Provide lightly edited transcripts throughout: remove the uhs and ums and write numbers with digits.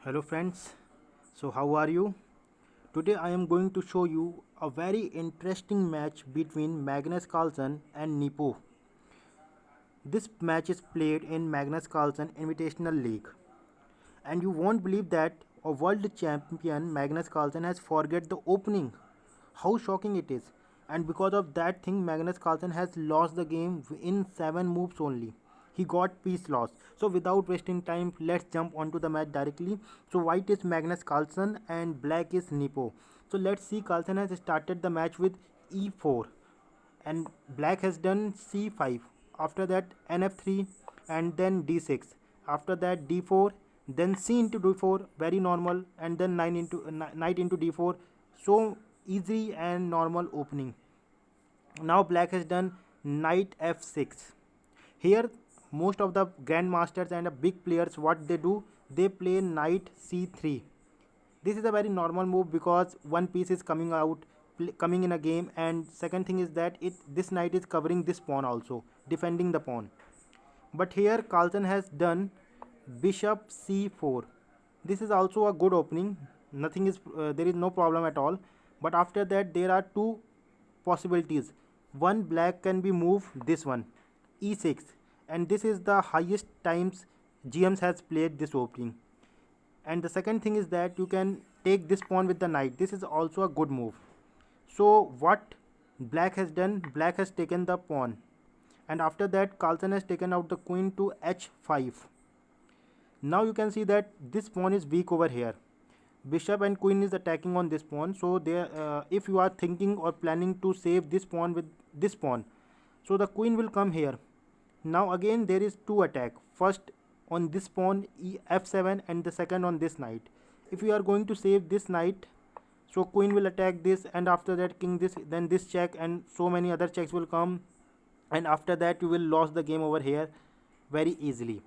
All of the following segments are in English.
Hello friends, so how are you? Today I am going to show you a very interesting match between Magnus Carlsen and Nepo. This match is played in Magnus Carlsen Invitational League, and you won't believe that a world champion Magnus Carlsen has forget the opening. How shocking it is. And because of that thing Magnus Carlsen has lost the game in 7 moves only. He got piece loss. So without wasting time, let's jump onto the match directly. So white is Magnus Carlsen and black is Nepo. So let's see, Carlsen has started the match with e4 and black has done c5. After that nf3 and then d6. After that d4, then c into d4, very normal, and then knight into d4. So easy and normal opening. Now black has done knight f6. Here most of the grandmasters and the big players, what they do, they play knight c3. This is a very normal move because one piece is coming out, coming in a game, and second thing is that this knight is covering this pawn also, defending the pawn. But here Carlsen has done bishop c4. This is also a good opening. Nothing is there is no problem at all. But after that there are two possibilities. One, black can be moved this one, e6, and this is the highest times GMs has played this opening. And the second thing is that you can take this pawn with the knight. This is also a good move. So what black has done, black has taken the pawn, and after that Carlsen has taken out the queen to h5. Now you can see that this pawn is weak over here. Bishop and queen is attacking on this pawn. So there, if you are thinking or planning to save this pawn with this pawn, so the queen will come here. Now again there is two attack. First on this pawn f7 and the second on this knight. If you are going to save this knight, so queen will attack this, and after that king this, then this check, and so many other checks will come, and after that you will lose the game over here very easily.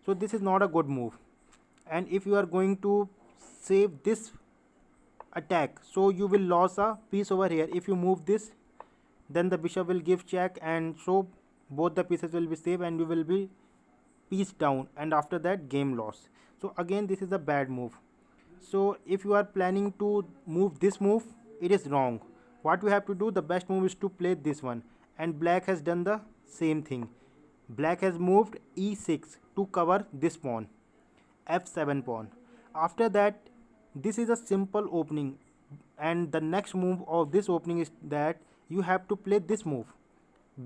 So this is not a good move. And if you are going to save this attack, so you will lose a piece over here. If you move this, then the bishop will give check, and so both the pieces will be safe and you will be piece down, and after that game loss. So again this is a bad move. So if you are planning to move this move, it is wrong. What we have to do, the best move is to play this one, and black has done the same thing. Black has moved e6 to cover this pawn, f7 pawn. After that, this is a simple opening, and the next move of this opening is that you have to play this move,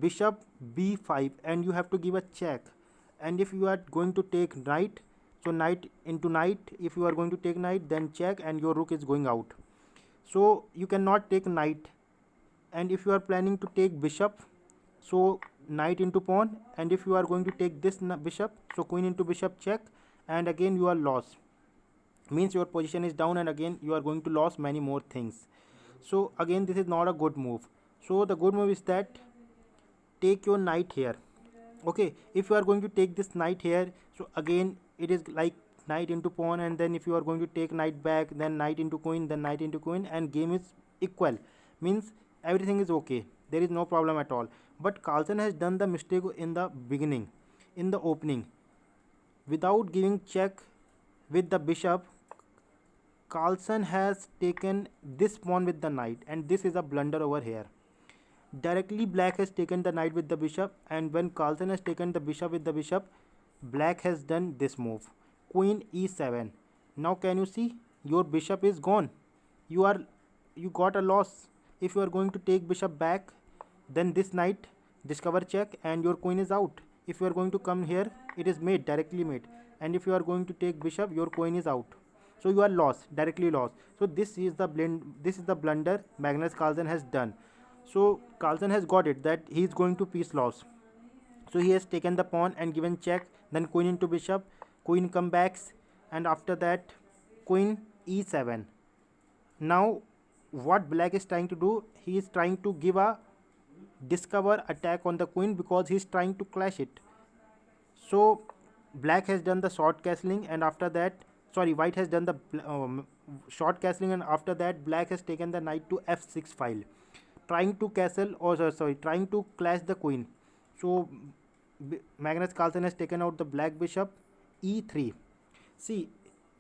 bishop b5, and you have to give a check. And if you are going to take knight, so knight into knight. If you are going to take knight, then check, and your rook is going out. So you cannot take knight. And if you are planning to take bishop, so knight into pawn, and if you are going to take this bishop, so queen into bishop check, and again you are lost. Means your position is down, and again you are going to lose many more things. So again this is not a good move. So the good move is that take your knight here. Okay, if you are going to take this knight here, so again it is like knight into pawn, and then if you are going to take knight back, then knight into queen, then knight into queen, and game is equal. Means everything is okay, there is no problem at all. But Carlsen has done the mistake in the beginning, in the opening. Without giving check with the bishop, Carlsen has taken this pawn with the knight, and this is a blunder over here. Directly black has taken the knight with the bishop, and when Carlsen has taken the bishop with the bishop, black has done this move, queen e7. Now can you see, your bishop is gone. You got a loss. If you are going to take bishop back, then this knight discover check, and your queen is out. If you are going to come here, it is mate, directly mate, and if you are going to take bishop, your queen is out. So you are lost, directly lost. So this is the blunder Magnus Carlsen has done. So Carlsen has got it that he is going to piece loss. So he has taken the pawn and given check, then queen into bishop, queen come backs, and after that queen e7. Now what black is trying to do, he is trying to give a discover attack on the queen because he is trying to clash it. So black has done the short castling, and after that, sorry, white has done the short castling, and after that black has taken the knight to f6 file, trying to castle, or sorry, trying to clash the queen. So Magnus Carlsen has taken out the black bishop e3. See,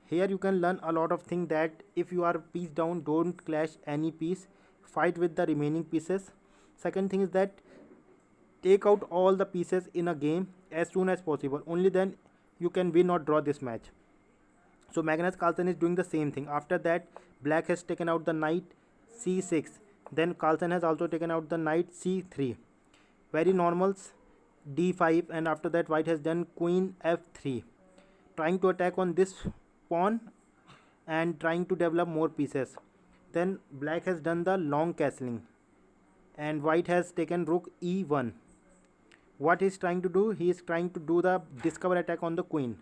Here you can learn a lot of things, that if you are piece down, don't clash any piece, fight with the remaining pieces. Second thing is that take out all the pieces in a game as soon as possible, only then you can win or draw this match. So Magnus Carlsen is doing the same thing. After that, black has taken out the knight c6, then Carlsen has also taken out the knight c3, very normals, d5, and after that white has done queen f3, trying to attack on this pawn and trying to develop more pieces. Then black has done the long castling and white has taken rook e1. What he is trying to do? He is trying to do the discover attack on the queen.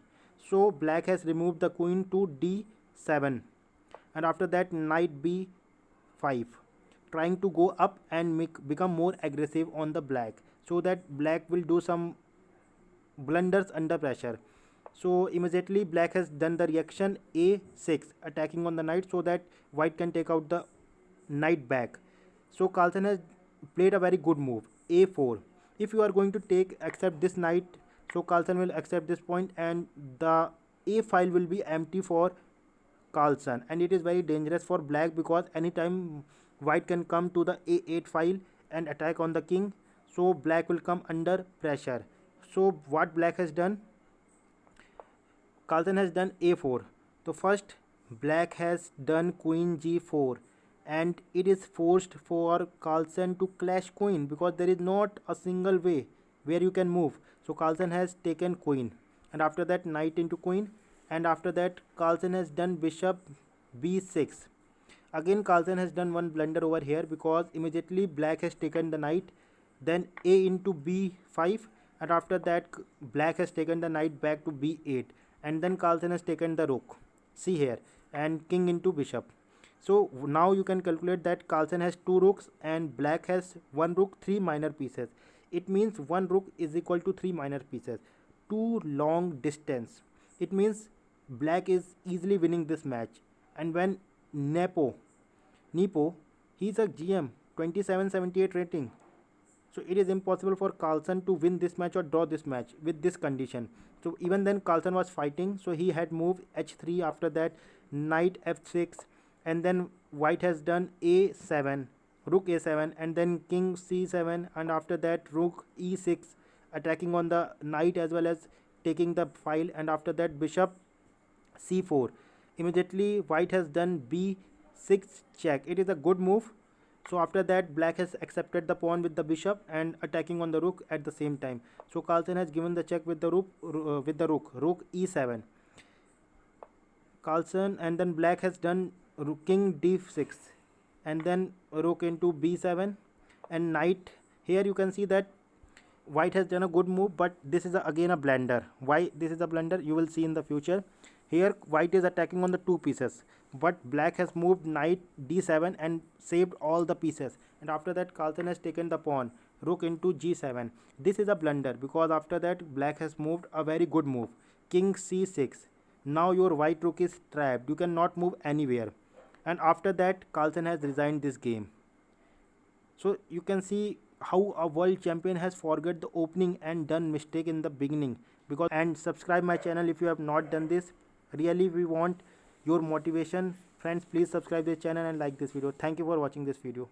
So black has removed the queen to d7, and after that knight b5, trying to go up and become more aggressive on the black, so that black will do some blunders under pressure. So immediately black has done the reaction a6, attacking on the knight, so that white can take out the knight back. So Carlsen has played a very good move, a4. If you are going to accept this knight, so Carlsen will accept this point and the a file will be empty for Carlsen, and it is very dangerous for black, because anytime white can come to the a8 file and attack on the king, so black will come under pressure. So what black has done? Carlsen has done a4. So first black has done queen g4, and it is forced for Carlsen to clash queen, because there is not a single way where you can move. So Carlsen has taken queen, and after that knight into queen, and after that Carlsen has done bishop b6. Again Carlsen has done one blunder over here, because immediately black has taken the knight, then a into b5, and after that black has taken the knight back to b8, and then Carlsen has taken the rook, see here, and king into bishop. So now you can calculate that Carlsen has 2 rooks and black has 1 rook, 3 minor pieces. It means 1 rook is equal to 3 minor pieces. 2 long distance. It means black is easily winning this match. And when Nepo, he's a GM, 2778 rating. So it is impossible for Carlsen to win this match or draw this match with this condition. So even then Carlsen was fighting, so he had moved h3, after that knight f6, and then white has done a7, rook a7, and then king c7, and after that rook e6, attacking on the knight as well as taking the file, and after that bishop c4. Immediately white has done b6 check. It is a good move. So after that black has accepted the pawn with the bishop and attacking on the rook at the same time. So Carlsen has given the check with the rook, rook e7. Carlsen, and then black has done king d6, and then rook into b7 and knight. Here you can see that white has done a good move, but this is again a blunder. Why this is a blunder, you will see in the future. Here white is attacking on the 2 pieces, but black has moved knight d7 and saved all the pieces, and after that Carlsen has taken the pawn, rook into g7. This is a blunder, because after that black has moved a very good move, king c6. Now your white rook is trapped, you cannot move anywhere, and after that Carlsen has resigned this game. So you can see how a world champion has forgot the opening and done mistake in the beginning. And subscribe my channel if you have not done this. Really we want your motivation. Friends, please subscribe this channel and like this video. Thank you for watching this video.